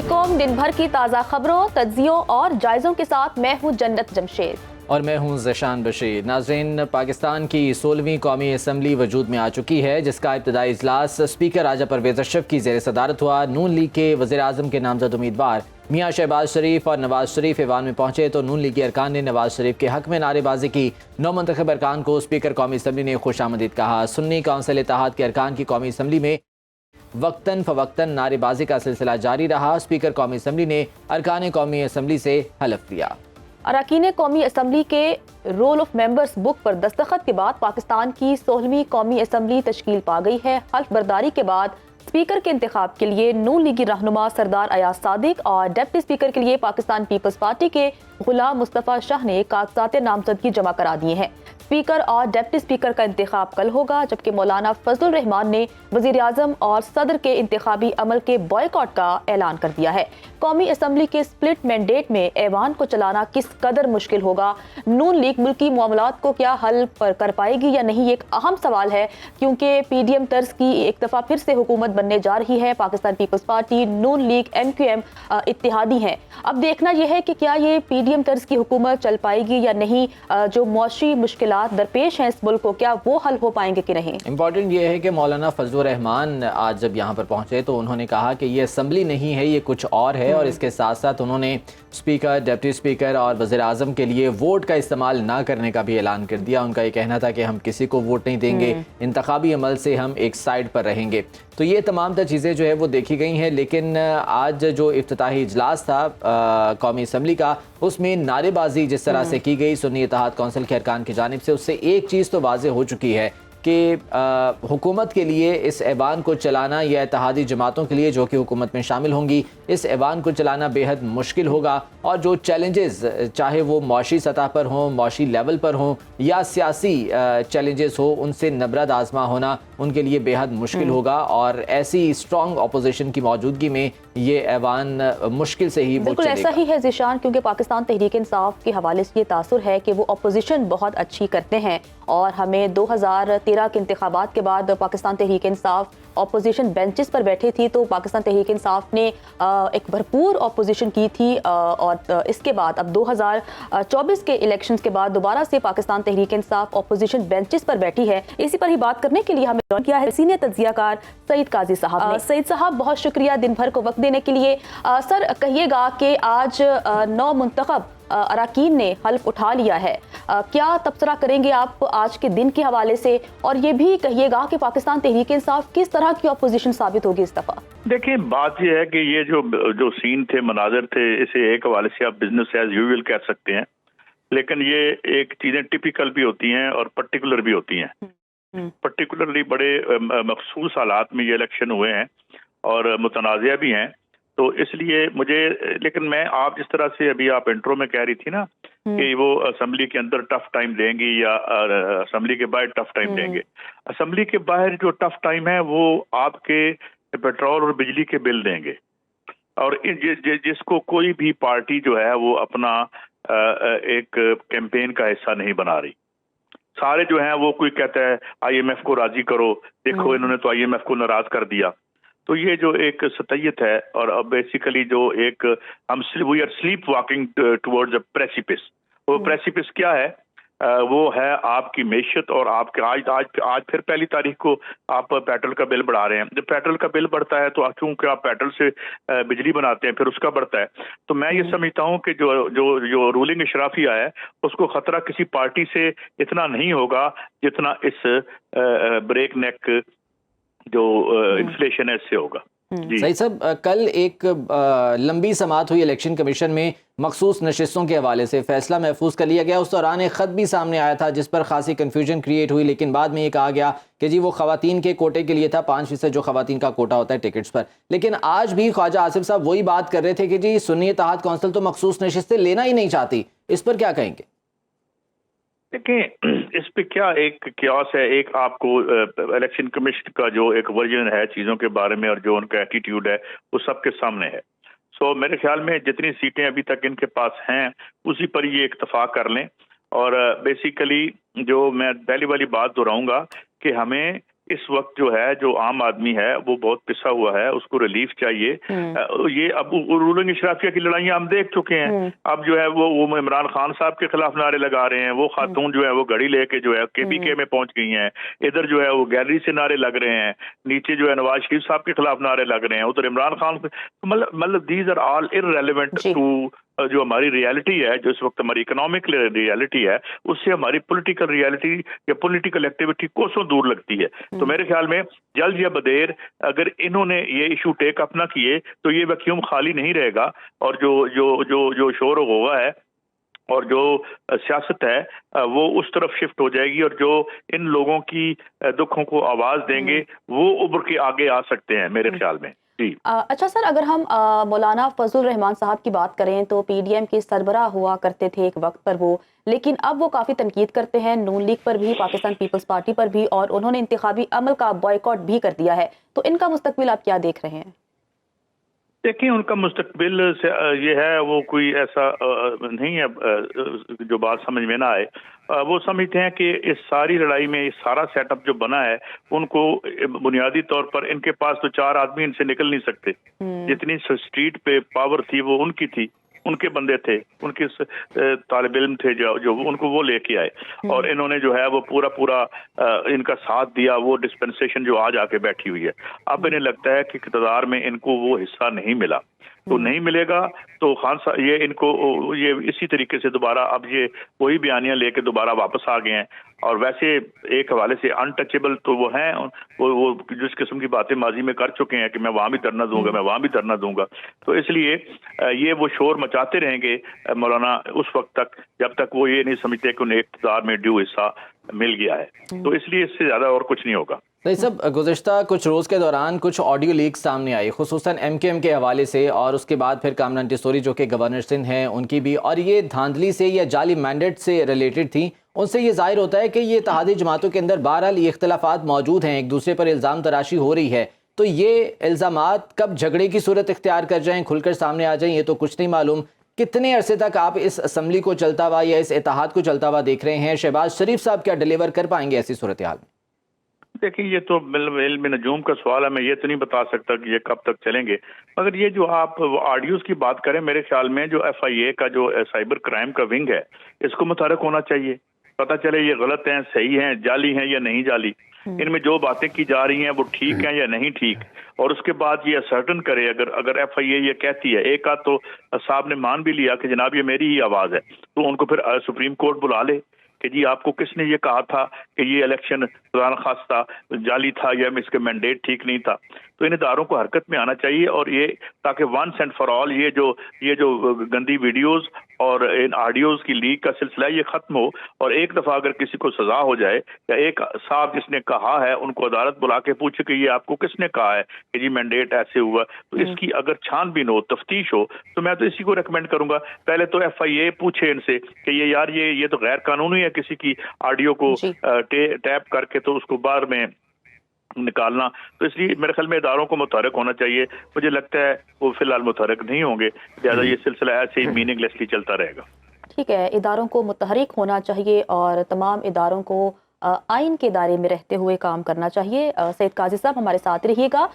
अलैकुम। दिन भर की ताज़ा खबरों, तज्जियों और जायज़ों के साथ मैं हूँ जन्नत जमशेद और मैं हूँ ज़ीशान बशीर। नाज़रीन, पाकिस्तान की 16वीं कौमी असम्बली वजूद में आ चुकी है, जिसका इब्तदाई इजलास स्पीकर राजा परवेज़ अशरफ की ज़ेर सदारत हुआ। नून लीग के वज़ीर आज़म के नामज़द उम्मीदवार मियाँ शहबाज शरीफ और नवाज शरीफ ऐवान में पहुंचे तो नून लीगी अरकान ने नवाज शरीफ के हक में नारेबाजी की। नौ मुंतखब अरकान को स्पीकर कौमी असम्बली ने खुशामदीद कहा। सुन्नी कौंसिल इत्तेहाद के अरकान की कौमी असम्बली में वक्तन फ़वक्तन नारेबाजी का सिलसिला जारी रहा। स्पीकर कौमी असम्बली ने अरकान कौमी असम्बली से हलफ लिया। अरकान कौमी असम्बली के रोल ऑफ मेंबर्स बुक पर दस्तखत के बाद पाकिस्तान की 16वीं कौमी असम्बली तश्कील पा गई है। हल्फ बर्दारी के बाद स्पीकर के इंतखाब के लिए नून लीगी रहनुमा सरदार अयाज सादिक और डिप्टी स्पीकर के लिए पाकिस्तान पीपल्स पार्टी के गुलाम मुस्तफ़ा शाह ने कागजात नामजदगी जमा करा दिए हैं। स्पीकर और डिप्टी स्पीकर का इंतखाब कल होगा, जबकि मौलाना फजलुर रहमान ने वज़ीर आज़म और सदर के इंतखाबी अमल के बॉयकॉट का ऐलान कर दिया है। कौमी असम्बली के स्प्लिट मैंडेट में ऐवान को चलाना किस कदर मुश्किल होगा, नून लीग मुल्की मामलात को क्या हल कर पाएगी या नहीं, एक अहम सवाल है, क्योंकि पीडीएम तर्ज की एक दफ़ा फिर से हुकूमत बनने जा रही है। पाकिस्तान पीपल्स पार्टी, नून लीग, MQM इत्तेहादी हैं। अब देखना यह है कि क्या ये पीडीएम तर्ज की हुकूमत चल पाएगी या नहीं। जो मौशी मुश्किलात दरपेश हैं इस मुल्क को, क्या वो हल हो पाएंगे कि नहीं। इम्पॉर्टेंट ये है कि मौलाना फजलुर रहमान आज जब यहाँ पर पहुँचे तो उन्होंने कहा कि ये असम्बली नहीं है, ये कुछ और है। और इसके साथ साथ उन्होंने स्पीकर, डिप्टी स्पीकर और वज़ीर आज़म के लिए वोट का इस्तेमाल ना करने का भी ऐलान कर दिया। उनका ये कहना था कि हम किसी को वोट नहीं देंगे, इंतखाबी अमल से हम एक साइड पर रहेंगे। तो ये तमाम चीज़ें जो है वो देखी गई हैं। लेकिन आज जो इफ्तिताही इजलास था कौमी असम्बली का, उसमें नारेबाजी जिस तरह से की गई सुन्नी इत्तेहाद कौंसिल के अरकान की जानिब से, उससे एक चीज़ तो वाज़ेह हो चुकी है कि हुकूमत के लिए इस ऐवान को चलाना या इत्तेहादी जमातों के लिए जो कि हुकूमत में शामिल होंगी, इस ऐवान को चलाना बेहद मुश्किल होगा। और जो चैलेंजेस, चाहे वो मौशी सतह पर हों, मौशी लेवल पर हों या सियासी चैलेंजेस हो, उनसे नबरद आजमा होना उनके लिए बेहद मुश्किल होगा। और ऐसी स्ट्रॉन्ग अपोजिशन की मौजूदगी में ये ऐवान मुश्किल से ही बिल्कुल ऐसा ही है ज़ीशान, क्योंकि पाकिस्तान तहरीक इंसाफ के हवाले से ये तासुर है कि वो अपोजिशन बहुत अच्छी करते हैं। और हमें 2013 के इंतखाबात के बाद पाकिस्तान तहरीक इंसाफ अपोजिशन बेंचेस पर बैठी थी, तो पाकिस्तान तहरीक इंसाफ ने एक भरपूर अपोजिशन की थी। और इसके बाद अब 2024 के इलेक्शंस के बाद दोबारा से पाकिस्तान तहरीक इंसाफ अपोजिशन बेंचेस पर बैठी है। इसी पर ही बात करने के लिए हमें ज्वाइन किया है सीनियर तज्जियाकार सईद काजी साहब। सईद साहब, बहुत शुक्रिया दिन भर को वक्त देने के लिए। सर, कहिएगा कि आज 9 मुंतखब अरकान ने हल्फ उठा लिया है, क्या तबसरा करेंगे आप आज के दिन के हवाले से, और ये भी कहिएगा कि पाकिस्तान तहरीक इंसाफ किस तरह की अपोजिशन साबित होगी इस दफा। देखिए, बात यह है कि ये जो सीन थे, मनाजर थे, इसे एक हवाले से आप बिजनेस एज यूजुअल कह सकते हैं, लेकिन ये एक चीजें टिपिकल भी होती हैं और पर्टिकुलर भी होती हैं। पर्टिकुलरली बड़े मखसूस हालात में ये इलेक्शन हुए हैं और मुतनाज़िया भी हैं, तो इसलिए मुझे, लेकिन मैं, आप जिस तरह से अभी आप इंट्रो में कह रही थी ना कि वो असेंबली के अंदर टफ टाइम देंगी या असेंबली के बाहर टफ टाइम देंगे, असेंबली के बाहर जो टफ टाइम है वो आपके पेट्रोल और बिजली के बिल देंगे। और जिसको कोई भी पार्टी जो है वो अपना एक कैंपेन का हिस्सा नहीं बना रही। सारे जो हैं वो, कोई कहता है IMF को राजी करो, देखो इन्होंने तो IMF को नाराज कर दिया। तो ये जो एक सतैयत है, और अब बेसिकली जो एक हम we are sleep walking towards a precipice. वो प्रेसिपिस क्या है? वो है आपकी मेशत और आपके आज फिर पहली तारीख को आप पेट्रोल का बिल बढ़ा रहे हैं। जब पेट्रोल का बिल बढ़ता है तो क्योंकि आप पेट्रोल से बिजली बनाते हैं, फिर उसका बढ़ता है। तो मैं ये समझता हूँ कि जो रूलिंग इशराफिया है, उसको खतरा किसी पार्टी से इतना नहीं होगा जितना इस ब्रेक नेक जो इन्फ्लेशन है इससे होगा। सही साहब, कल एक लंबी समाअत हुई इलेक्शन कमीशन में मखसूस नशिस्तों के हवाले से, फैसला महफूज कर लिया गया। उस दौरान एक ख़त भी सामने आया था जिस पर खासी कन्फ्यूजन क्रिएट हुई, लेकिन बाद में ये कहा गया कि जी वो ख़वातीन के कोटे के लिए था, 5% जो ख़वातीन का कोटा होता है टिकट्स पर। लेकिन आज भी ख्वाजा आसिफ साहब वही बात कर रहे थे कि जी सुन्नी इत्तेहाद कौंसिल तो मखसूस नशिस्तें लेना ही नहीं चाहती। इस पर क्या कहेंगे? देखिए, इस पे क्या एक क्यास है, एक आपको इलेक्शन कमीशन का जो एक वर्जन है चीज़ों के बारे में और जो उनका एटीट्यूड है वो सबके सामने है। सो मेरे ख्याल में जितनी सीटें अभी तक इनके पास हैं उसी पर ये इत्तफाक कर लें। और बेसिकली जो मैं पहली वाली बात दोहराऊंगा कि हमें اس وقت جو ہے جو عام آدمی ہے وہ بہت پسا ہوا ہے, اس کو ریلیف چاہیے. یہ اب رولنگ اشرافیہ کی لڑائیاں ہم دیکھ چکے ہیں. اب جو ہے وہ عمران خان صاحب کے خلاف نعرے لگا رہے ہیں, وہ خاتون جو ہے وہ گھڑی لے کے جو ہے KPK میں پہنچ گئی ہیں, ادھر جو ہے وہ گیلری سے نعرے لگ رہے ہیں, نیچے جو ہے نواز شریف صاحب کے خلاف نعرے لگ رہے ہیں, ادھر عمران خان. مطلب these are all irrelevant to جو ہماری ریالٹی ہے, جو اس وقت ہماری اکنامک ریالٹی ہے, اس سے ہماری پولیٹیکل ریالٹی یا پولیٹیکل ایکٹیویٹی کوسوں دور لگتی ہے. تو میرے خیال میں جلد یا بدیر اگر انہوں نے یہ ایشو ٹیک اپ نہ کیے تو یہ ویکیوم خالی نہیں رہے گا, اور جو شور و غوغا ہے اور جو سیاست ہے وہ اس طرف شفٹ ہو جائے گی, اور جو ان لوگوں کی دکھوں کو آواز دیں گے وہ ابھر کے آگے آ سکتے ہیں میرے خیال میں. جی اچھا سر, اگر ہم مولانا فضل الرحمان صاحب کی بات کریں تو PDM کے سربراہ ہوا کرتے تھے ایک وقت پر وہ, لیکن اب وہ کافی تنقید کرتے ہیں نون لیگ پر بھی, پاکستان پیپلز پارٹی پر بھی, اور انہوں نے انتخابی عمل کا بائیکاٹ بھی کر دیا ہے. تو ان کا مستقبل آپ کیا دیکھ رہے ہیں؟ دیکھیں ان کا مستقبل یہ ہے, وہ کوئی ایسا نہیں ہے جو بات سمجھ میں نہ آئے. وہ سمجھتے ہیں کہ اس ساری لڑائی میں یہ سارا سیٹ اپ جو بنا ہے, ان کو بنیادی طور پر ان کے پاس تو 4 آدمی ان سے نکل نہیں سکتے. جتنی اسٹریٹ پہ پاور تھی وہ ان کی تھی, ان کے بندے تھے, ان کے طالب علم تھے جو ان کو وہ لے کے آئے, اور انہوں نے جو ہے وہ پورا ان کا ساتھ دیا. وہ ڈسپنسیشن جو آج آ کے بیٹھی ہوئی ہے, اب انہیں لگتا ہے کہ اقتدار میں ان کو وہ حصہ نہیں ملا, تو نہیں ملے گا تو خان صاحب یہ ان کو یہ اسی طریقے سے دوبارہ اب یہ وہی بیانیاں لے کے دوبارہ واپس آ گئے ہیں. اور ویسے ایک حوالے سے انٹچیبل تو وہ ہیں, وہ جس قسم کی باتیں ماضی میں کر چکے ہیں کہ میں وہاں بھی دھرنا دوں گا, میں وہاں بھی دھرنا دوں گا. تو اس لیے یہ وہ شور مچاتے رہیں گے مولانا اس وقت تک جب تک وہ یہ نہیں سمجھتے کہ انہیں اقتدار میں ڈیو حصہ مل گیا ہے. تو اس لیے اس سے زیادہ اور کچھ نہیں ہوگا. صاحب گزشتہ کچھ روز کے دوران کچھ آڈیو لیک سامنے آئی, خصوصاً MKM کے حوالے سے, اور اس کے بعد پھر کامران ٹیسوری جو کہ گورنر سندھ ہیں ان کی بھی, اور یہ دھاندلی سے یا جعلی مینڈیٹ سے ریلیٹڈ تھی. ان سے یہ ظاہر ہوتا ہے کہ یہ اتحادی جماعتوں کے اندر بہرحال یہ اختلافات موجود ہیں, ایک دوسرے پر الزام تراشی ہو رہی ہے. تو یہ الزامات کب جھگڑے کی صورت اختیار کر جائیں, کھل کر سامنے آ جائیں, یہ تو کچھ نہیں معلوم. کتنے عرصے تک آپ اس اسمبلی کو چلتا ہوا یا اس اتحاد کو چلتا ہوا دیکھ رہے ہیں؟ شہباز شریف صاحب کیا ڈیلیور کر پائیں گے ایسی صورتحال میں؟ دیکھیں یہ تو علم نجوم کا سوال ہے, میں یہ تو نہیں بتا سکتا کہ یہ کب تک چلیں گے. مگر یہ جو آپ آڈیوز کی بات کریں, میرے خیال میں جو FIA کا جو سائبر کرائم کا ونگ ہے اس کو متحرک ہونا چاہیے. پتہ چلے یہ غلط ہیں, صحیح ہیں, جعلی ہیں یا نہیں جعلی, ان میں جو باتیں کی جا رہی ہیں وہ ٹھیک ہیں یا نہیں ٹھیک, اور اس کے بعد یہ اسرٹن کرے. اگر FIA یہ کہتی ہے, ایک آدھ تو صاحب نے مان بھی لیا کہ جناب یہ میری ہی آواز ہے, تو ان کو پھر سپریم کورٹ بلا لے کہ جی آپ کو کس نے یہ کہا تھا کہ یہ الیکشن خدا نخواستہ جعلی تھا یا اس کے مینڈیٹ ٹھیک نہیں تھا. تو ان اداروں کو حرکت میں آنا چاہیے, اور یہ تاکہ ونس اینڈ فار آل یہ جو گندی ویڈیوز اور ان آڈیوز کی لیک کا سلسلہ یہ ختم ہو, اور ایک دفعہ اگر کسی کو سزا ہو جائے, یا ایک صاحب جس نے کہا ہے ان کو عدالت بلا کے پوچھے کہ یہ آپ کو کس نے کہا ہے کہ جی مینڈیٹ ایسے ہوا, تو اس کی اگر چھان بین ہو, تفتیش ہو, تو میں تو اسی کو ریکمینڈ کروں گا. پہلے تو FIA پوچھے ان سے کہ یہ یار یہ تو غیر قانونی ہے کسی کی آڈیو کو ٹیپ کر کے تو اس کو بعد میں نکالنا. تو اس لیے میرے خیال میں اداروں کو متحرک ہونا چاہیے. مجھے لگتا ہے وہ فی الحال متحرک نہیں ہوں گے, لہٰذا یہ سلسلہ ایسے ہی میننگ لیسلی چلتا رہے گا. ٹھیک ہے, اداروں کو متحرک ہونا چاہیے اور تمام اداروں کو آئین کے دائرے میں رہتے ہوئے کام کرنا چاہیے. سید قاضی صاحب ہمارے ساتھ رہیے گا.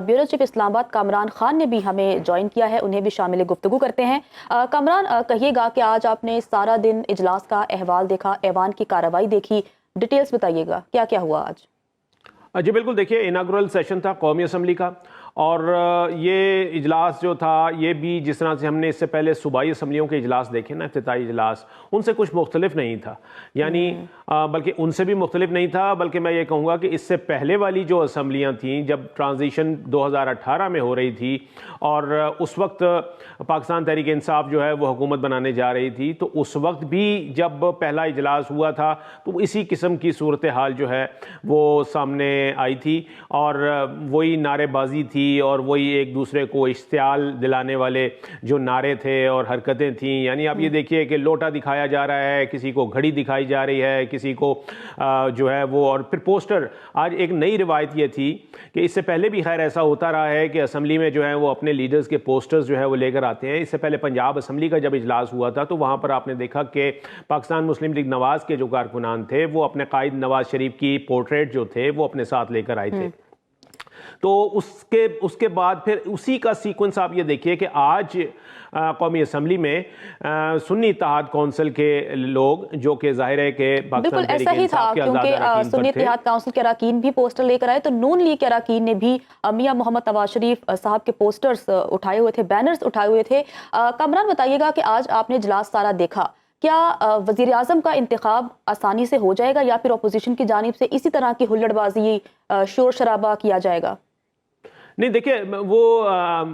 بیورو چیف اسلام آباد کامران خان نے بھی ہمیں جوائن کیا ہے, انہیں بھی شامل گفتگو کرتے ہیں. کامران, کہیے گا کہ آج آپ نے سارا دن اجلاس کا احوال دیکھا, ایوان کی کارروائی دیکھی, ڈیٹیلز بتائیے گا کیا کیا ہوا آج؟ جی بالکل, دیکھیے اناگورل سیشن تھا قومی اسمبلی کا, اور یہ اجلاس جو تھا یہ بھی جس طرح سے ہم نے اس سے پہلے صوبائی اسمبلیوں کے اجلاس دیکھے نا, افتتاحی اجلاس, ان سے کچھ مختلف نہیں تھا. یعنی بلکہ ان سے بھی مختلف نہیں تھا, بلکہ میں یہ کہوں گا کہ اس سے پہلے والی جو اسمبلیاں تھیں جب ٹرانزیشن 2018 میں ہو رہی تھی, اور اس وقت پاکستان تحریک انصاف جو ہے وہ حکومت بنانے جا رہی تھی, تو اس وقت بھی جب پہلا اجلاس ہوا تھا تو اسی قسم کی صورتحال جو ہے وہ سامنے آئی تھی, اور وہی نعرے بازی تھی थी और वही एक दूसरे को इश्तियाल दिलाने वाले जो नारे थे और हरकतें थीं। यानी आप ये देखिए कि लोटा दिखाया जा रहा है, किसी को घड़ी दिखाई जा रही है, किसी को जो है वो, और फिर पोस्टर। आज एक नई रिवायत ये थी कि इससे पहले भी खैर ऐसा होता रहा है कि असम्बली में जो है वो अपने लीडर्स के पोस्टर्स जो है वो लेकर आते हैं। इससे पहले पंजाब असम्बली का जब इजलास हुआ था तो वहाँ पर आपने देखा कि पाकिस्तान मुस्लिम लीग नवाज़ के जो कारकुनान थे वो अपने कायद नवाज शरीफ की पोर्ट्रेट जो थे वो अपने साथ लेकर आए थे। तो उसके बाद फिर उसी का सीक्वेंस आप ये देखिए कि आज कौमी असम्बली में सुन्नी इत्तेहाद कौंसिल के लोग, जो कि जाहिर है कि बिल्कुल ऐसा ही था, क्योंकि सुन्नी इत्तेहाद काउंसिल के अरकान भी पोस्टर लेकर आए, तो नून लीग के अरकान ने भी मियां मोहम्मद नवाज शरीफ साहब के पोस्टर्स उठाए हुए थे, बैनर्स उठाए हुए थे। कामरान बताइएगा कि आज आपने इजलास सारा देखा, क्या वज़ीर आज़म का इंतखाब आसानी से हो जाएगा या फिर अपोजिशन की जानिब से इसी तरह की हुल्लड़बाजी, शोर शराबा किया जाएगा? नहीं, देखिए वो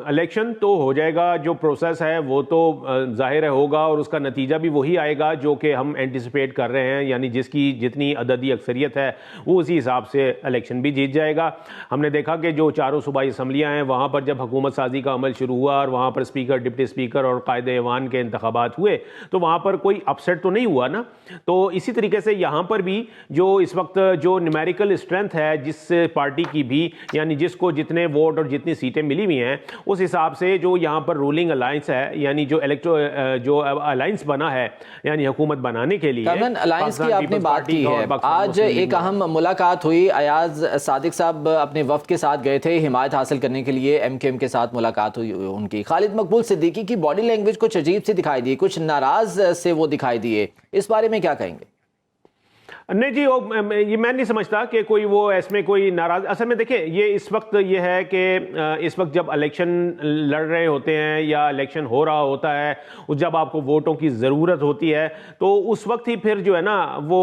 इलेक्शन तो हो जाएगा, जो प्रोसेस है वो तो जाहिर होगा और उसका नतीजा भी वही आएगा जो कि हम एंटिसिपेट कर रहे हैं, यानी जिसकी जितनी अददी अक्सरियत है वो उसी हिसाब से इलेक्शन भी जीत जाएगा। हमने देखा कि जो चारों सूबाई असम्बलियाँ हैं वहाँ पर जब हुकूमत साजी का अमल शुरू हुआ और वहाँ पर स्पीकर, डिप्टी स्पीकर और कायदे ऐवान के इंतखाबात हुए तो वहाँ पर कोई अपसेट तो नहीं हुआ ना। तो इसी तरीके से यहाँ पर भी जो इस वक्त जो न्यूमेरिकल स्ट्रेंथ है जिस पार्टी की भी, यानी जिसको जितने वोट और जितनी सीटें मिली हुई हैं उस हिसाब से जो यहाँ पर रूलिंग अलायंस है, यानी जो जो अलायंस बना है यानी हुकूमत बनाने के लिए। अलायंस की आपने बात की है, आज एक अहम मुलाकात हुई, अयाज सादिक साहब अपने वफ्द के साथ गए थे हिमायत हासिल करने के लिए, MKM के साथ मुलाकात हुई उनकी। खालिद मकबूल सिद्दीकी की बॉडी लैंग्वेज कुछ अजीब सी दिखाई दी, कुछ नाराज से वो दिखाई दिए, इस बारे में क्या कहेंगे? नहीं जी, ये मैं नहीं समझता कि कोई वो इसमें कोई नाराज। असल में देखिए ये इस वक्त ये है कि इस वक्त जब इलेक्शन लड़ रहे होते हैं या इलेक्शन हो रहा होता है, जब आपको वोटों की ज़रूरत होती है तो उस वक्त ही फिर जो है ना वो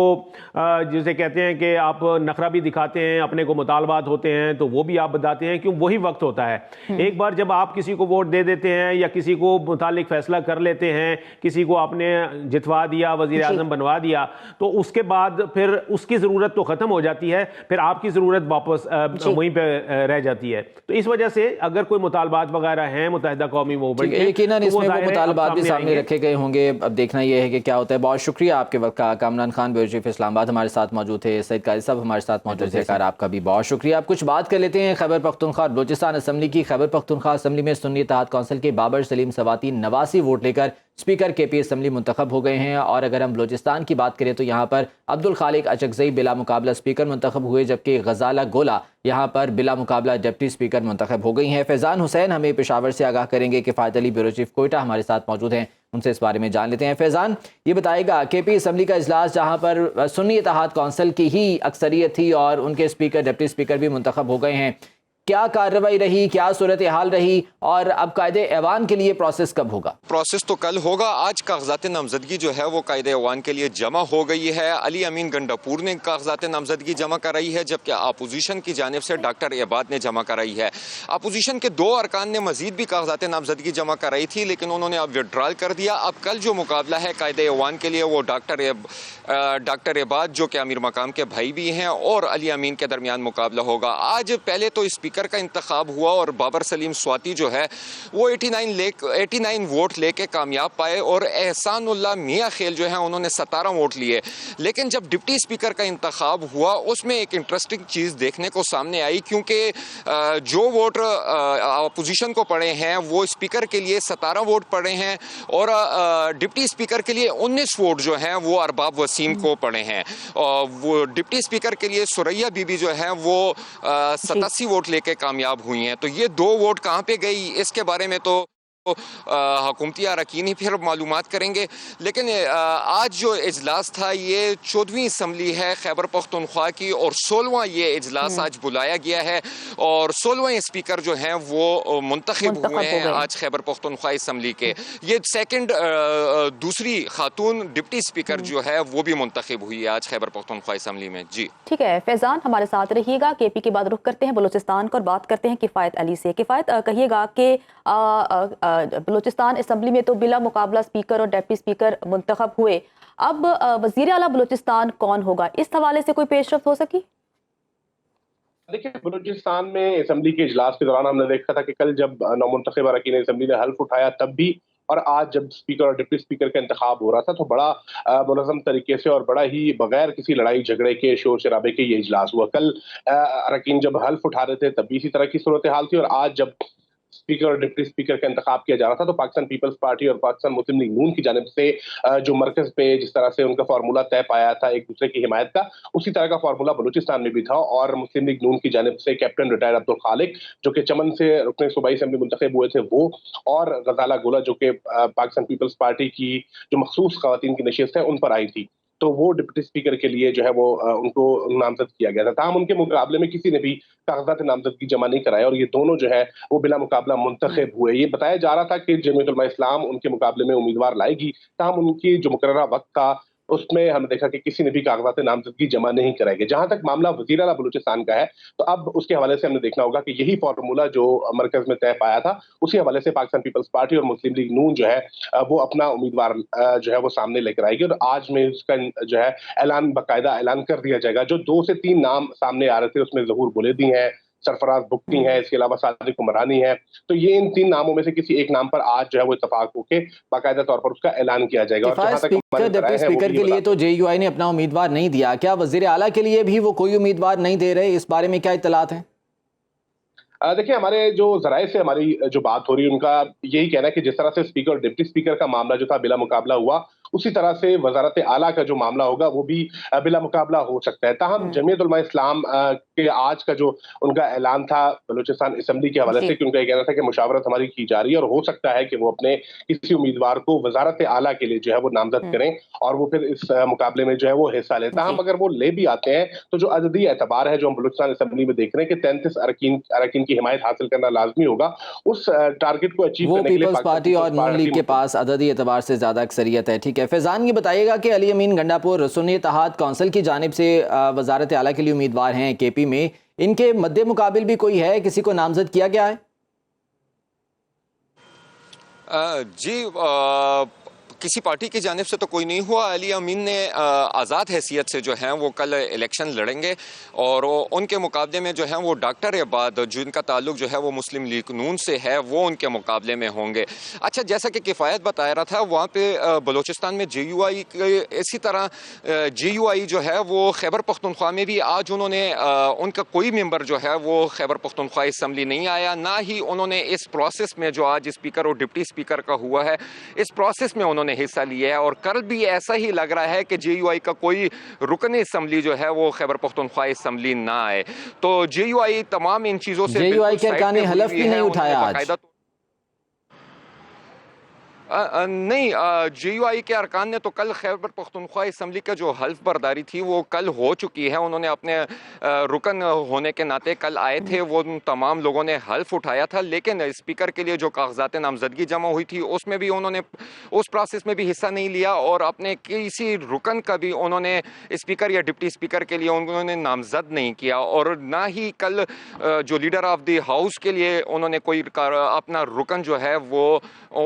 जिसे कहते हैं कि आप नखरा भी दिखाते हैं, अपने को मुतालबात होते हैं तो वो भी आप बताते हैं, क्यों वही वक्त होता है। एक बार जब आप किसी को वोट दे देते हैं या किसी को मुतालिक फैसला कर लेते हैं, किसी को आपने जितवा दिया, वज़ीर आज़म बनवा दिया, तो उसके बाद फिर उसकी ज़रूरत तो ख़त्म हो जाती है, फिर आपकी ज़रूरत वापस वहीं पे रह जाती है। तो इस वजह से अगर कोई मुतालबात वगैरह हैं मुत्तहिदा कौमी मूवमेंट के, यकीनन इसमें वो मुतालबात भी सामने रखे गए होंगे। अब देखना ये है कि क्या होता है। बहुत शुक्रिया आपके वक्त का। कामरान खान ब्यूरो चीफ इस्लामाबाद हमारे साथ मौजूद थे, सईद काजी साहब हमारे साथ मौजूद थे, आपका भी बहुत शुक्रिया। अब कुछ बात कर लेते हैं खैबर पख्तूनख्वा बलूचिस्तान असम्बली की। खैबर पख्तूनख्वा असम्बली में सुन्नी इत्तेहाद कौंसिल के बाबर सलीम सवाती 89 वोट लेकर स्पीकर KP असम्बली मुंतखब हो गए हैं। और अगर हम बलूचिस्तान की बात करें तो यहाँ पर अब्दुल खालिक अचकज़ई बिला मुकाबला स्पीकर मुंतखब हुए, जबकि गजाला गोला यहाँ पर बिला मुकाबला डिप्टी स्पीकर मुंतखब हो गई हैं। फैज़ान हुसैन हमें पेशावर से आगाह करेंगे। किफ़ायत अली ब्यूरो चीफ कोयटा हमारे साथ मौजूद हैं, उनसे इस बारे में जान लेते हैं। फैज़ान, ये बताएगा KP असम्बली का इजलास जहाँ पर सुन्नी इत्तेहाद कौंसिल की ही अक्सरियत थी और उनके स्पीकर, डिप्टी स्पीकर भी मुंतखब हो गए हैं, क्या कार्रवाई रही, क्या सूरत हाल रही और अब कायदे ऐवान के लिए प्रोसेस कब होगा? प्रोसेस तो कल होगा। आज कागजात नामजदगी जो है वो कायदे ऐवान के लिए जमा हो गई है। अली अमीन गंडापुर ने कागजात नामजदगी जमा कराई है, जबकि अपोजिशन की जानिब से डॉक्टर एबाद ने जमा कराई है। अपोजिशन के 2 अरकान ने मजीद भी कागजात नामजदगी जमा कराई थी, लेकिन उन्होंने अब विड्रॉल कर दिया। अब कल जो मुकाबला है कायदे ऐवान के लिए वो डॉक्टर एबाद जो कि अमीर मकाम के भाई भी हैं और अली अमीन के दरमियान मुकाबला होगा। आज पहले तो स्पीकर का इंतखाब हुआ और बाबर सलीम स्वाति जो है वो 89 वोट लेके कामयाब पाए और एहसानुल्लाह मियां खेल जो है उन्होंने 17 वोट लिए। लेकिन जब डिप्टी स्पीकर का इंतखाब हुआ उसमें एक इंटरेस्टिंग चीज़ देखने को सामने आई, क्योंकि जो वोट अपोजिशन को पड़े हैं वो स्पीकर के लिए 17 वोट पड़े हैं और डिप्टी स्पीकर के लिए 19 वोट जो हैं वो अरबाब वसीम को पड़े हैं। वो डिप्टी स्पीकर के लिए सुरैया बीबी जो है वो 87 वोट लेके कामयाब हुई हैं। तो ये 2 वोट कहाँ पे गई इसके बारे में तो हुकूमती अरकान ही फिर मालूमात करेंगे। लेकिन आज जो इजलास था ये 14वीं असम्बली है खैबर पख्तूनख्वा की और 16वां ये इजलास आज बुलाया गया है और 16वें स्पीकर जो हैं वो मुंतखब हुए हैं आज खैबर पख्तूनख्वा असम्बली के। ये दूसरी खातून डिप्टी स्पीकर जो है वो भी मुंतखब हुई है आज खैबर पख्तूनख्वा असम्बली में। जी ठीक है फैज़ान, हमारे साथ रहिएगा। KP के बाद रुख करते हैं बलूचिस्तान को और बात करते हैं किफ़ायत अली से। किफ़ायत, कहिएगा कि बलूचिस्तान असम्बली में तो बिला मुकाबला स्पीकर और डिप्टी स्पीकर मुंतखब हुए, अब वज़ीर आला बलूचिस्तान कौन होगा, इस हवाले से कोई पेशरफ्त हो सकी? देखिए, बलूचिस्तान में असम्बली के इजलास के दौरान हमने देखा था कि कल जब नौमुंतखब अरकान असम्बली ने हल्फ उठाया तब भी, और आज जब स्पीकर और डिप्टी स्पीकर का इंतखाब हो रहा था, तो बड़ा मुनज़्ज़म तरीके से और बड़ा ही बगैर किसी लड़ाई झगड़े के, शोर शराबे के ये इजलास हुआ। कल अरकान जब हल्फ उठा रहे थे तब भी इसी तरह की सूरत हाल थी, और आज जब स्पीकर और डिप्टी स्पीकर का इंतखाब किया जा रहा था तो पाकिस्तान पीपल्स पार्टी और पाकिस्तान मुस्लिम लीग नून की जानिब से जो मरकज पे जिस तरह से उनका फार्मूला तय पाया था एक दूसरे की हिमायत का, उसी तरह का फार्मूला बलूचिस्तान में भी था। और मुस्लिम लीग नून की जानिब से कैप्टन रिटायर्ड अब्दुल खालिक जो कि चमन से रुकने सूबाई असेंबली मुंतखब हुए थे वो, और गजाला गोला जो कि पाकिस्तान पीपल्स पार्टी की जो मखसूस खवातीन की नशिस्त है उन पर आई थी, तो वो डिप्टी स्पीकर के लिए जो है वो उनको नामजद किया गया था। ताहम उनके मुकाबले में किसी ने भी कागजात नामजदगी जमा नहीं कराया, और ये दोनों जो है वो बिला मुकाबला मुंतखब हुए। ये बताया जा रहा था कि जमीयत उलमा इस्लाम उनके मुकाबले में उम्मीदवार लाएगी, ताहम उनकी जो मुकर्ररा वक्त था उसमें हमने देखा कि किसी ने भी कागजात नामजदगी जमा नहीं कराई गई। जहां तक मामला वज़ीर आला बलूचिस्तान का है, तो अब उसके हवाले से हमने देखना होगा कि यही फार्मूला जो मरकज में तय पाया था, उसी हवाले से पाकिस्तान पीपल्स पार्टी और मुस्लिम लीग नून जो है वो अपना उम्मीदवार जो है वो सामने लेकर आएगी, और आज में उसका जो है ऐलान, बाकायदा ऐलान कर दिया जाएगा। जो 2 से 3 नाम सामने आ रहे थे उसमें ज़हूर बुलेदी हैं, सरफराज बुख्ती है, इसके अलावा सादिक उमरानी है, तो ये इन 3 नामों में से किसी एक नाम पर आज जो है वो इत्तेफाक होकर बाकायदा तौर पर उसका ऐलान किया जाएगा। और जहां तक स्पीकर डिप्टी स्पीकर के लिए तो जेयूआई ने अपना उम्मीदवार नहीं दिया, क्या वजीर आला के लिए भी वो कोई उम्मीदवार नहीं दे रहे? इस बारे में क्या इत्तलात हैं? देखिए, हमारे जो जराए से हमारी जो बात हो रही है उनका यही कहना है कि जिस तरह से स्पीकर और डिप्टी स्पीकर का मामला जो था बिला मुकाबला हुआ, उसी तरह से वजारत आला का जो मामला होगा वो भी बिला मुकाबला हो सकता है। ताहम जमीयत उलमा इस्लाम के आज का जो उनका ऐलान था बलूचिस्तान असेंबली के हवाले से कि उनका ये कहना था कि मुशावरत हमारी की जा रही है और हो सकता है कि वो अपने किसी उम्मीदवार को वजारत आला के लिए जो है वो नामजद करें और वो फिर इस मुकाबले में जो है वो हिस्सा लें। ताहम अगर वो ले भी आते हैं तो जो अददी एतबार है जो हम बलूचिस्तान असेंबली में देख रहे हैं कि 33 अरकान की हिमायत हासिल करना लाजमी होगा, उस टारगेट को अचीव करने के लिए पीपल्स पार्टी और नून लीग के पास अददी एतबार से ज्यादा अक्सरियत है। ठीक है फैजान, ये बताइएगा कि अली अमीन गंडापुर सुन्नी इत्तेहाद काउंसिल की जानिब से वजारत आला के लिए उम्मीदवार हैं केपी में, इनके मद्दे मुकाबिल भी कोई है, किसी को नामजद किया गया है? जी किसी पार्टी की जानिब से तो कोई नहीं हुआ। अली अमीन ने आज़ाद हैसियत से जो हैं वो कल इलेक्शन लड़ेंगे और उनके मुकाबले में जो है वो डॉक्टर इबाद जिनका ताल्लुक जो है वो मुस्लिम लीग नून से है वो उनके मुकाबले में होंगे। अच्छा, जैसा कि किफ़ायत बता रहा था वहाँ पे बलूचिस्तान में JUI इसी तरह JUI जो है वो खैबर पख्तूनख्वा में भी आज उन्होंने उनका कोई मेंबर जो है वो खैबर पख्तूनख्वा असम्बली नहीं आया, ना ही उन्होंने इस प्रोसेस में जो आज स्पीकर और डिप्टी स्पीकर का हुआ है इस प्रोसेस में उन्होंने हिस्सा लिया है। और कल भी ऐसा ही लग रहा है कि JUI का कोई रुकन असम्बली जो है वो खैबर पख्तूनख्वा असम्बली ना आए। तो JUI तमाम इन चीजों से JUI के अरकान हलफ भी नहीं उठाया आज? नहीं, JUI के अरकान ने तो कल खैबर पख्तूनख्वा असम्बली का जो हल्फ बर्दारी थी वो कल हो चुकी है। उन्होंने अपने रुकन होने के नाते कल आए थे, वो तमाम लोगों ने हल्फ उठाया था, लेकिन स्पीकर के लिए जो कागजात नामजदगी जमा हुई थी उसमें भी उन्होंने उस प्रोसेस में भी हिस्सा नहीं लिया और अपने किसी रुकन का भी उन्होंने स्पीकर या डिप्टी स्पीकर के लिए उन्होंने नामजद नहीं किया और ना ही कल जो लीडर ऑफ द हाउस के लिए उन्होंने कोई अपना रुकन जो है वो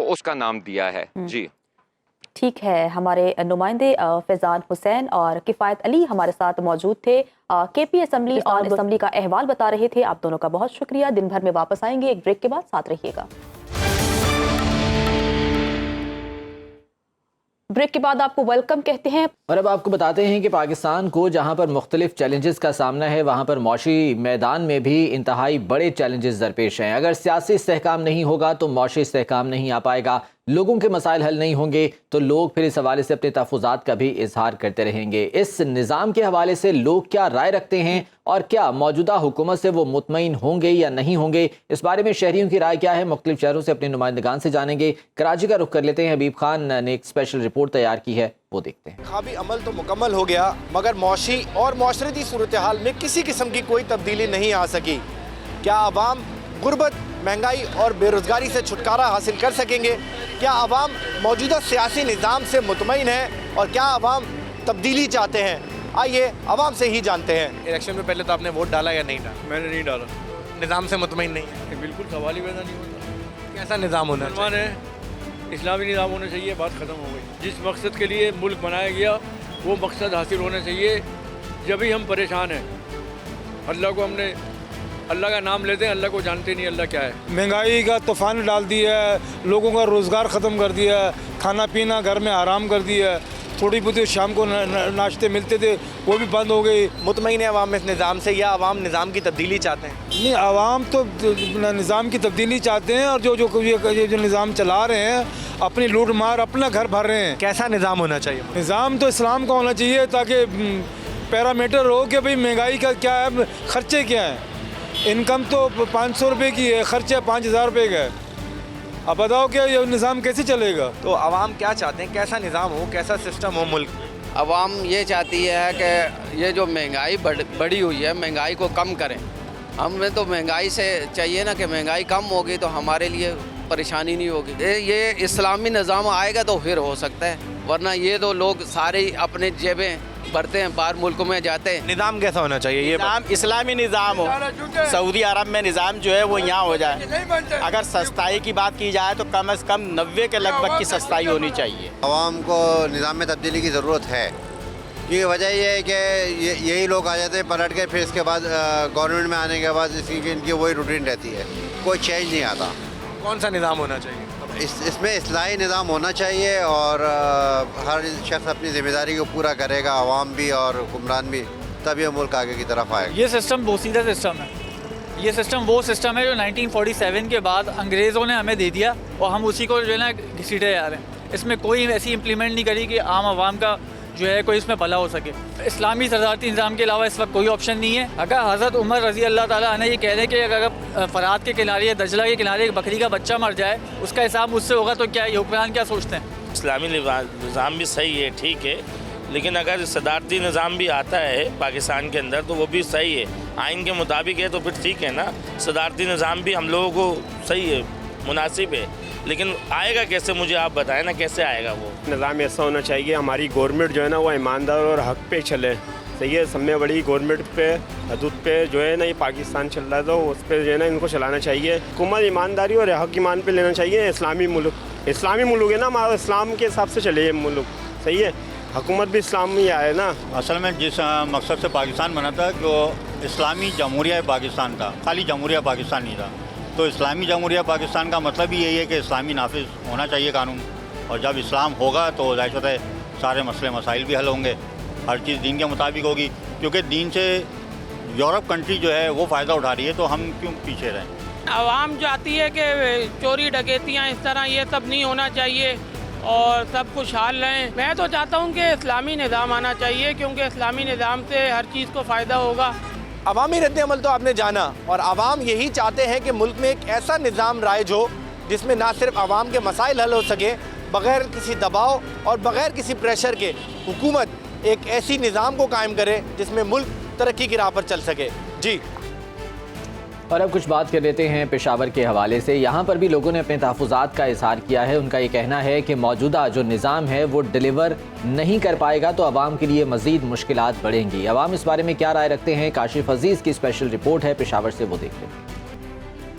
उसका नाम दिया है। जी ठीक है, हमारे नुमाइंदे फैजान हुसैन और किफ़ायत अली हमारे साथ मौजूद थे। KP असम्बली और असम्बली का अहवाल बता रहे थे। आप दोनों का बहुत शुक्रिया। दिन भर में वापस आएंगे, एक ब्रेक के बाद साथ रहिएगा। ब्रेक के बाद आपको वेलकम कहते हैं और अब आपको बताते हैं कि पाकिस्तान को जहां पर मुख्तलिफ चैलेंजेस का सामना है वहां पर मौशी मैदान में भी इंतहाई बड़े चैलेंजेस दरपेश हैं। अगर सियासी इस्तेहकाम नहीं होगा तो मौशी इस्तेहकाम नहीं आ पाएगा, लोगों के मसाइल हल नहीं होंगे तो लोग फिर इस हवाले से अपने तहफ़्फ़ुज़ात का भी इजहार करते रहेंगे। इस निज़ाम के हवाले से लोग क्या राय रखते हैं और क्या मौजूदा हुकूमत से वो मुतमईन होंगे या नहीं होंगे, इस बारे में शहरियों की राय क्या है, मुख्तलिफ शहरों से अपने नुमाइंदगान से जानेंगे। कराची का रुख कर लेते हैं, हबीब खान ने एक स्पेशल रिपोर्ट तैयार की है, वो देखते हैं। इंतखाबी अमल तो मुकम्मल हो गया मगर मौशी और माशरती सूरत हाल में किसी किस्म की कोई तब्दीली नहीं आ सकी। क्या आवाम गुर्बत, महंगाई और बेरोज़गारी से छुटकारा हासिल कर सकेंगे? क्या आवाम मौजूदा सियासी निज़ाम से मुतमईन है और क्या आवाम तब्दीली चाहते हैं? आइए आवाम से ही जानते हैं। इलेक्शन में पहले तो आपने वोट डाला या नहीं डाला? मैंने नहीं डाला। निज़ाम से मुतमईन नहीं है? बिल्कुल सवाल ही पैदा नहीं होता। कैसा निज़ाम होना मुसलमान है, इस्लामी निज़ाम होना चाहिए, बात ख़त्म हो गई। जिस मकसद के लिए मुल्क बनाया गया वो मकसद हासिल होना चाहिए। जब भी हम परेशान हैं, अल्लाह को हमने अल्लाह का नाम लेते हैं, अल्लाह को जानते नहीं अल्लाह क्या है। महंगाई का तूफान डाल दिया है, लोगों का रोज़गार ख़त्म कर दिया है, खाना पीना घर में आराम कर दिया है, थोड़ी बहुत शाम को नाश्ते मिलते थे वो भी बंद हो गई। मुतमईन है अवाम इस निज़ाम से या अवाम निज़ाम की तब्दीली चाहते हैं? नहीं, आवाम तो निज़ाम की तब्दीली चाहते हैं और जो निज़ाम चला रहे हैं अपनी लूट मार अपना घर भर रहे हैं। कैसा निज़ाम होना चाहिए? निज़ाम तो इस्लाम का होना चाहिए ताकि पैरामीटर हो कि भाई महंगाई का क्या है, खर्चे क्या हैं। इनकम तो 500 रुपये की है, खर्चा 5000 रुपये का है। अब बताओ कि ये निज़ाम कैसे चलेगा? तो अवाम क्या चाहते हैं, कैसा निज़ाम हो, कैसा सिस्टम हो मुल्क? अवाम ये चाहती है कि ये जो महंगाई बढ़ी हुई है महंगाई को कम करें। हमें तो महंगाई से चाहिए ना कि महंगाई कम होगी तो हमारे लिए परेशानी नहीं होगी। ये इस्लामी निज़ाम आएगा तो फिर हो सकता है, वरना ये तो लोग सारे अपने जेबें भरते हैं, बाहर मुल्कों में जाते हैं। निज़ाम कैसा होना चाहिए? ये इस्लामी निज़ाम हो, सऊदी अरब में निज़ाम जो है वो यहाँ हो जाए। अगर सस्ताई की बात की जाए तो कम से कम 90 के लगभग की सस्ताई होनी चाहिए। आवाम को निज़ाम में तब्दीली की ज़रूरत है, क्योंकि वजह ये है कि यही लोग आ जाते हैं पलट के, फिर इसके बाद गवर्नमेंट में आने के बाद इनकी वही रूटीन रहती है, कोई चेंज नहीं आता। कौन सा निज़ाम होना चाहिए? इसमें इस्लाही निज़ाम होना चाहिए और हर शख्स अपनी ज़िम्मेदारी को पूरा करेगा, आवाम भी और हुक्मरान भी, तब ये मुल्क आगे की तरफ आएगा। ये सिस्टम बोसीदा सिस्टम है, ये सिस्टम वो सिस्टम है जो 1947 के बाद अंग्रेज़ों ने हमें दे दिया और हम उसी को जो है ना घसीटे जा रहे हैं। इसमें कोई ऐसी इम्प्लीमेंट नहीं करी कि आम आवाम का जो है कोई इसमें भला हो सके। इस्लामी सदारती निज़ाम के अलावा इस वक्त कोई ऑप्शन नहीं है। अगर हज़रत उमर रज़ी अल्लाह ताला अन्हु ये कह रहे हैं कि अगर फ़रात के किनारे या दजला के किनारे एक बकरी का बच्चा मर जाए उसका हिसाब मुझसे होगा, तो क्या ये हुक्मरान क्या सोचते हैं? इस्लामी निज़ाम भी सही है, ठीक है, लेकिन अगर सदारती निज़ाम भी आता है पाकिस्तान के अंदर तो वो भी सही है, आइन के मुताबिक है तो फिर ठीक है ना। सदारती निज़ाम भी हम लोगों को सही है, मुनासिब है, लेकिन आएगा कैसे मुझे आप बताएं ना, कैसे आएगा वो निज़ाम? ऐसा होना चाहिए हमारी गवर्नमेंट जो है ना वो ईमानदार और हक पे चले। सही है, सब में बड़ी गवर्नमेंट पे हदूद पे जो है ना ये पाकिस्तान चल रहा है तो उस पर जो है ना इनको चलाना चाहिए। हुकूमत ईमानदारी और हक ईमान पे लेना चाहिए। इस्लामी मुल्क है ना हमारा, इस्लाम के हिसाब से चले ये मुल्क। सही है, हुकूमत भी इस्लाम ही आए ना। असल में जिस मकसद से पाकिस्तान बना था जो इस्लामी जमहूरिया पाकिस्तान था, खाली जमहूरिया पाकिस्तान नहीं था, तो इस्लामी जमहूरिया पाकिस्तान का मतलब ही यही है कि इस्लामी नाफिज होना चाहिए कानून, और जब इस्लाम होगा तो ज़ाहिर है सारे मसले मसाइल भी हल होंगे, हर चीज़ दीन के मुताबिक होगी, क्योंकि दीन से यूरोप कंट्री जो है वो फ़ायदा उठा रही है, तो हम क्यों पीछे रहें। आवाम चाहती है कि चोरी डकैतियाँ इस तरह ये सब नहीं होना चाहिए और सब खुशहाल रहें। मैं तो चाहता हूँ कि इस्लामी निज़ाम आना चाहिए, क्योंकि इस्लामी निज़ाम से हर चीज़ को फ़ायदा होगा। अवामी रद्द-ए-अमल तो आपने जाना, और अवाम यही चाहते हैं कि मुल्क में एक ऐसा निज़ाम राइज हो जिसमें ना सिर्फ अवाम के मसाइल हल हो सके, बग़ैर किसी दबाव और बग़ैर किसी प्रेशर के हुकूमत एक ऐसी निज़ाम को कायम करे जिसमें मुल्क तरक्की की राह पर चल सके। जी, और अब कुछ बात कर लेते हैं पेशावर के हवाले से। यहाँ पर भी लोगों ने अपने तहफ़्फ़ुज़ात का इज़हार किया है। उनका ये कहना है कि मौजूदा जो निज़ाम है वो डिलीवर नहीं कर पाएगा तो आवाम के लिए मज़ीद मुश्किलात बढ़ेंगी। आवाम इस बारे में क्या राय रखते हैं? काशिफ अजीज़ की स्पेशल रिपोर्ट है पेशावर से, वो देखते हैं।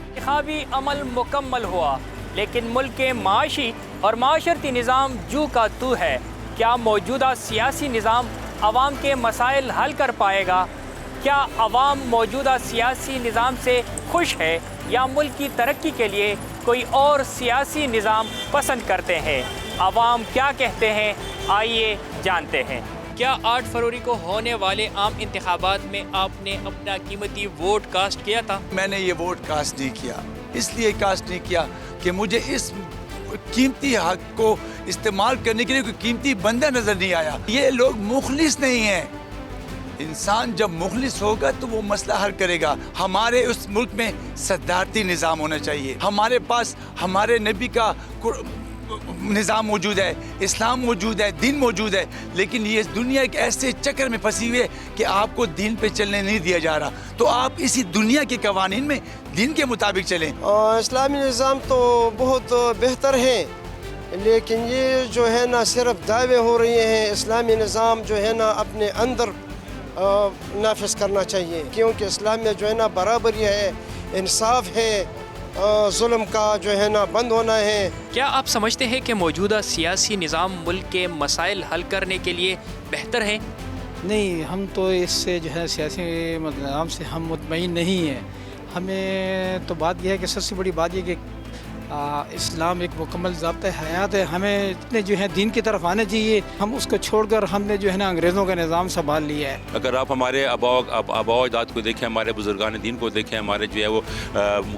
इंतखाबी अमल मुकम्मल हुआ, लेकिन मुल्क के माशी और माशरती निज़ाम जू का तू है। क्या मौजूदा सियासी निज़ाम आवाम के मसाइल हल कर पाएगा? क्या अवाम मौजूदा सियासी निज़ाम से खुश है या मुल्क की तरक्की के लिए कोई और सियासी निज़ाम पसंद करते हैं? अवाम क्या कहते हैं, आइए जानते हैं। क्या 8 फरवरी को होने वाले आम इंतखाबात में आपने अपना कीमती वोट कास्ट किया था? मैंने ये वोट कास्ट नहीं किया, इसलिए कास्ट नहीं किया कि मुझे इस कीमती हक को इस्तेमाल करने के लिए कोई कीमती बंदा नज़र नहीं आया। ये लोग मुखलिस नहीं हैं। इंसान जब मुखलिस होगा तो वो मसला हल करेगा। हमारे उस मुल्क में सदारती निज़ाम होना चाहिए। हमारे पास हमारे नबी का निज़ाम मौजूद है, इस्लाम मौजूद है, दीन मौजूद है, लेकिन ये दुनिया एक ऐसे चक्कर में फंसी हुई है कि आपको दीन पे चलने नहीं दिया जा रहा, तो आप इसी दुनिया के कवानीन में दीन के मुताबिक चलें। इस्लामी निज़ाम तो बहुत बेहतर है, लेकिन ये जो है ना सिर्फ दावे हो रही हैं। इस्लामी निज़ाम जो है ना अपने अंदर नाफिज करना चाहिए, क्योंकि इस्लाम में जो है ना बराबरी है, इंसाफ है, जुल्म का जो है ना बंद होना है। क्या आप समझते हैं कि मौजूदा सियासी निज़ाम मुल्क के मसाइल हल करने के लिए बेहतर है? नहीं, हम तो इससे जो है सियासी निज़ाम से हम मुतमईन नहीं हैं। ہمیں تو بات یہ ہے کہ سب سے بڑی بات یہ کہ اسلام ایک مکمل ضابطۂ حیات ہے. ہمیں اتنے جو ہیں دین کی طرف آنے چاہیے. ہم اس کو چھوڑ کر ہم نے جو ہے نا انگریزوں کا نظام سنبھال لیا ہے. اگر آپ ہمارے آباء و اجداد کو دیکھیں، ہمارے بزرگان دین کو دیکھیں، ہمارے جو ہے وہ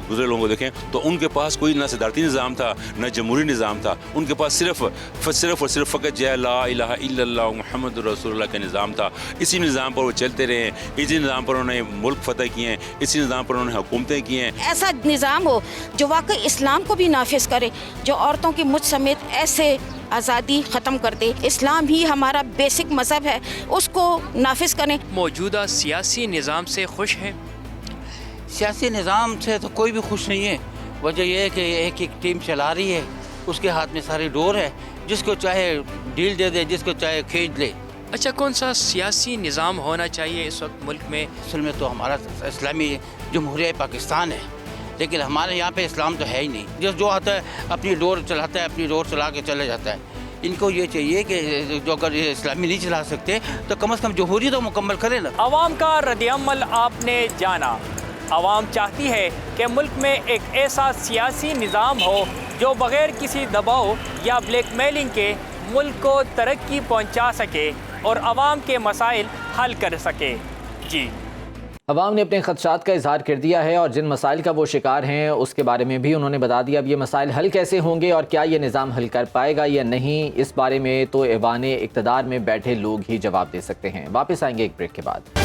گزرے لوگوں کو دیکھیں، تو ان کے پاس کوئی نہ صدارتی نظام تھا نہ جمہوری نظام تھا. ان کے پاس صرف اور صرف فقط جو ہے لا الہ الا اللہ محمد رسول اللہ کا نظام تھا. اسی نظام پر وہ چلتے رہے ہیں، اسی نظام پر انہوں نے ملک فتح کیے ہیں، اسی نظام پر انہوں نے حکومتیں کی ہیں. ایسا نظام ہو جو واقعی اسلام کو بھی نافذ کرے، جو عورتوں کی مجھ سمیت ایسے آزادی ختم کر دے. اسلام ہی ہمارا بیسک مذہب ہے، اس کو نافذ کریں. موجودہ سیاسی نظام سے خوش ہیں؟ سیاسی نظام سے تو کوئی بھی خوش نہیں ہے. وجہ یہ ہے کہ ایک ٹیم چلا رہی ہے، اس کے ہاتھ میں ساری ڈور ہے، جس کو چاہے ڈیل دے دے، جس کو چاہے کھینچ لے. اچھا، کون سا سیاسی نظام ہونا چاہیے اس وقت ملک میں؟ اصل میں تو ہمارا اسلامی جمہوریہ پاکستان ہے، لیکن ہمارے یہاں پہ اسلام تو ہے ہی نہیں. جو آتا ہے اپنی ڈور چلاتا ہے، اپنی ڈور چلا کے چلے جاتا ہے. ان کو یہ چاہیے کہ جو اگر اسلامی نہیں چلا سکتے تو کم از کم جمہوری تو مکمل کرے نا. عوام کا رد عمل آپ نے جانا. عوام چاہتی ہے کہ ملک میں ایک ایسا سیاسی نظام ہو جو بغیر کسی دباؤ یا بلیک میلنگ کے ملک کو ترقی پہنچا سکے اور عوام کے مسائل حل کر سکے. جی، عوام نے اپنے خدشات کا اظہار کر دیا ہے اور جن مسائل کا وہ شکار ہیں اس کے بارے میں بھی انہوں نے بتا دیا. اب یہ مسائل حل کیسے ہوں گے اور کیا یہ نظام حل کر پائے گا یا نہیں، اس بارے میں تو ایوان اقتدار میں بیٹھے لوگ ہی جواب دے سکتے ہیں. واپس آئیں گے ایک بریک کے بعد.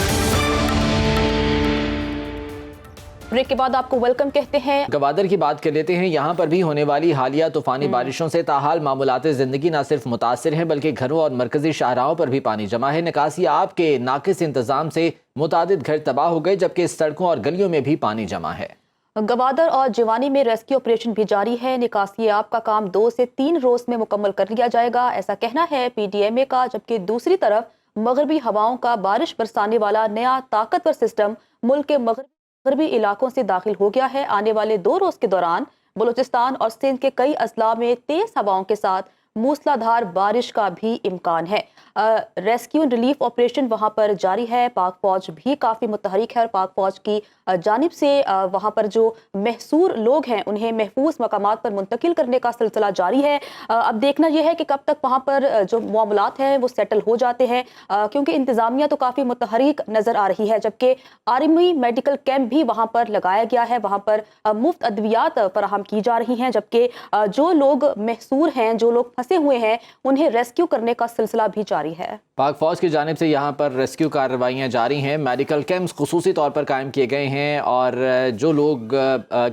بریک کے بعد آپ کو ویلکم کہتے ہیں. گوادر کی بات کر لیتے ہیں. یہاں پر بھی ہونے والی حالیہ طوفانی بارشوں سے تاحال معمولات زندگی نہ صرف متاثر ہیں بلکہ گھروں اور مرکزی شاہراہوں پر بھی پانی جمع ہے. نکاسی آب کے ناقص انتظام سے متعدد گھر تباہ ہو گئے جبکہ سڑکوں اور گلیوں میں بھی پانی جمع ہے. گوادر اور جوانی میں ریسکیو آپریشن بھی جاری ہے. نکاسی آب کا کام 2 سے 3 روز میں مکمل کر لیا جائے گا، ایسا کہنا ہے PDMA کا. جبکہ دوسری طرف مغربی ہواؤں کا بارش برسانے والا نیا طاقتور سسٹم ملک کے مغربی علاقوں سے داخل ہو گیا ہے. آنے والے 2 روز کے دوران بلوچستان اور سندھ کے کئی اضلاع میں تیز ہواؤں کے ساتھ موسلادھار بارش کا بھی امکان ہے. ریسکیو ریلیف آپریشن وہاں پر جاری ہے. پاک فوج بھی کافی متحرک ہے اور پاک فوج کی جانب سے وہاں پر جو محصور لوگ ہیں انہیں محفوظ مقامات پر منتقل کرنے کا سلسلہ جاری ہے. اب دیکھنا یہ ہے کہ کب تک وہاں پر جو معاملات ہیں وہ سیٹل ہو جاتے ہیں، کیونکہ انتظامیہ تو کافی متحرک نظر آ رہی ہے. جبکہ آرمی میڈیکل کیمپ بھی وہاں پر لگایا گیا ہے، وہاں پر مفت ادویات فراہم کی جا رہی ہیں. جبکہ جو لوگ محصور ہیں، جو لوگ پھنسے ہوئے ہیں، انہیں ریسکیو کرنے کا سلسلہ بھی جاری ہے. پاک فوج کی جانب سے یہاں پر ریسکیو کارروائیاں جاری ہیں. میڈیکل کیمپس خصوصی طور پر قائم کیے گئے ہیں اور جو لوگ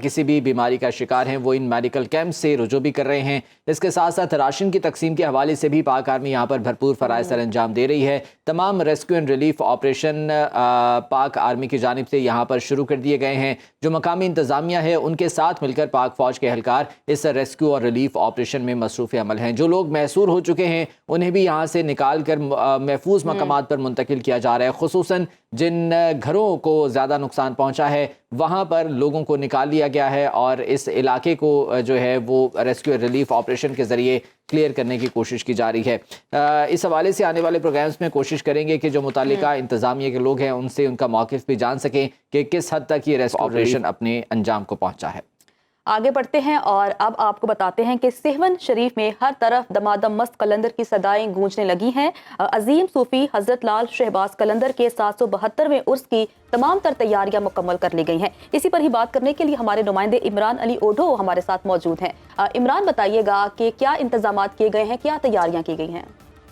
کسی بھی بیماری کا شکار ہیں وہ ان میڈیکل کیمپ سے رجوع بھی کر رہے ہیں. اس کے ساتھ ساتھ راشن کی تقسیم کے حوالے سے بھی پاک آرمی یہاں پر بھرپور فرائض سر انجام دے رہی ہے. تمام ریسکیو اینڈ ریلیف آپریشن پاک آرمی کی جانب سے یہاں پر شروع کر دیے گئے ہیں. جو مقامی انتظامیہ ہے ان کے ساتھ مل کر پاک فوج کے اہلکار اس ریسکیو اور ریلیف آپریشن میں مصروف عمل ہیں. جو لوگ محصور ہو چکے ہیں انہیں بھی یہاں سے نکال کر محفوظ مقامات پر منتقل کیا جا رہا ہے. خصوصاً جن گھروں کو زیادہ نقصان پہنچا ہے وہاں پر لوگوں کو نکال لیا گیا ہے اور اس علاقے کو جو ہے وہ ریسکیو ریلیف آپریشن کے ذریعے کلیئر کرنے کی کوشش کی جا رہی ہے. اس حوالے سے آنے والے پروگرامز میں کوشش کریں گے کہ جو متعلقہ انتظامیہ کے لوگ ہیں ان سے ان کا موقف بھی جان سکیں کہ کس حد تک یہ ریسکیو آپریشن اپنے انجام کو پہنچا ہے. آگے بڑھتے ہیں اور اب آپ کو بتاتے ہیں کہ سہون شریف میں ہر طرف دمادم مست قلندر کی صدائیں گونجنے لگی ہیں. عظیم صوفی حضرت لال شہباز قلندر کے 772ویں عرس کی تمام تر تیاریاں مکمل کر لی گئی ہیں. اسی پر ہی بات کرنے کے لیے ہمارے نمائندے عمران علی اوڈھو ہمارے ساتھ موجود ہیں. عمران، بتائیے گا کہ کیا انتظامات کیے گئے ہیں، کیا تیاریاں کی گئی ہیں؟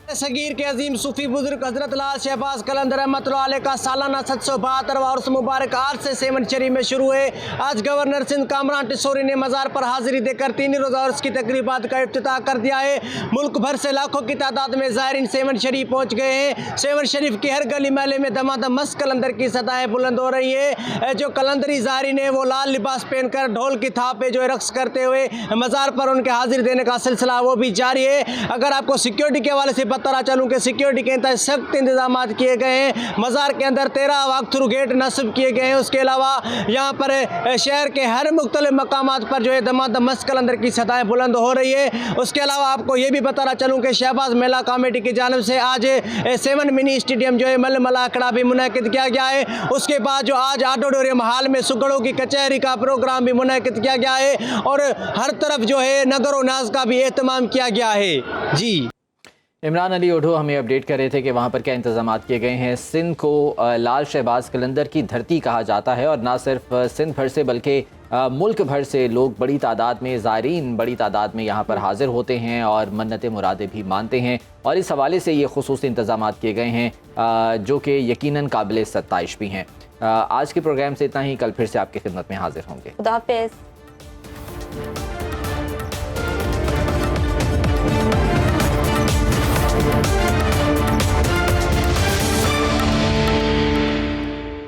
صغیر کے عظیم صوفی بزرگ حضرت لال شہباز قلندر رحمۃ اللہ علیہ کا سالانہ 772واں عرس مبارک آج سے سیون شریف میں شروع ہے. آج گورنر سندھ کامران ٹسوری نے مزار پر حاضری دے کر 3 روزہ عرس کی تقریبات کا افتتاح کر دیا ہے. ملک بھر سے لاکھوں کی تعداد میں زائرین سیون شریف پہنچ گئے ہیں. سیون شریف کی ہر گلی محلے میں دمادم مست قلندر کی صدائیں بلند ہو رہی ہے. جو قلندری زائرین ہیں وہ لال لباس پہن کر ڈھول کی تھاپ پہ جو رقص کرتے ہوئے مزار پر ان کے حاضری دینے کا سلسلہ وہ بھی جاری ہے. اگر آپ کو سیکیورٹی کے حوالے سے बताना चाहूँ कि सिक्योरिटी के इंतजाम सख्त इंतजाम किए गए हैं। मज़ार के अंदर 13 वॉक थ्रू गेट नस्ब किए गए हैं। उसके अलावा यहाँ पर शहर के हर मुख्तलिफ मकामात पर जो है दमादम मस्जिद कलंदर की सदाएँ बुलंद हो रही है। उसके अलावा आपको ये भी बताना चलूँ कि शहबाज मेला कमेटी की जानिब से आज 7 मिनी स्टेडियम जो है मलमला अखड़ा भी मुनक़िद किया गया है। उसके बाद जो आज ऑडिटोरियम हाल में सुगड़ों की कचहरी का प्रोग्राम भी मुनक़िद किया गया है और हर तरफ जो है नगर व नाज का भी एहतमाम किया गया है। जी इमरान अली ओढो हमें अपडेट कर रहे थे कि वहाँ पर क्या इंतजाम किए गए हैं। सिंध को लाल शहबाज कलंदर की धरती कहा जाता है और ना सिर्फ सिंध भर से बल्कि मुल्क भर से लोग बड़ी तादाद में ज़ायरीन बड़ी तादाद में यहाँ पर हाज़िर होते हैं और मन्नतें मुरादें भी मानते हैं और इस हवाले से ये खुसूसी इंतजाम किए गए हैं जो कि यकीनन काबिल सत्ताइश भी हैं। आज के प्रोग्राम से इतना ही। कल फिर से आपकी खिदमत में हाजिर होंगे। खुदा हाफ़िज़।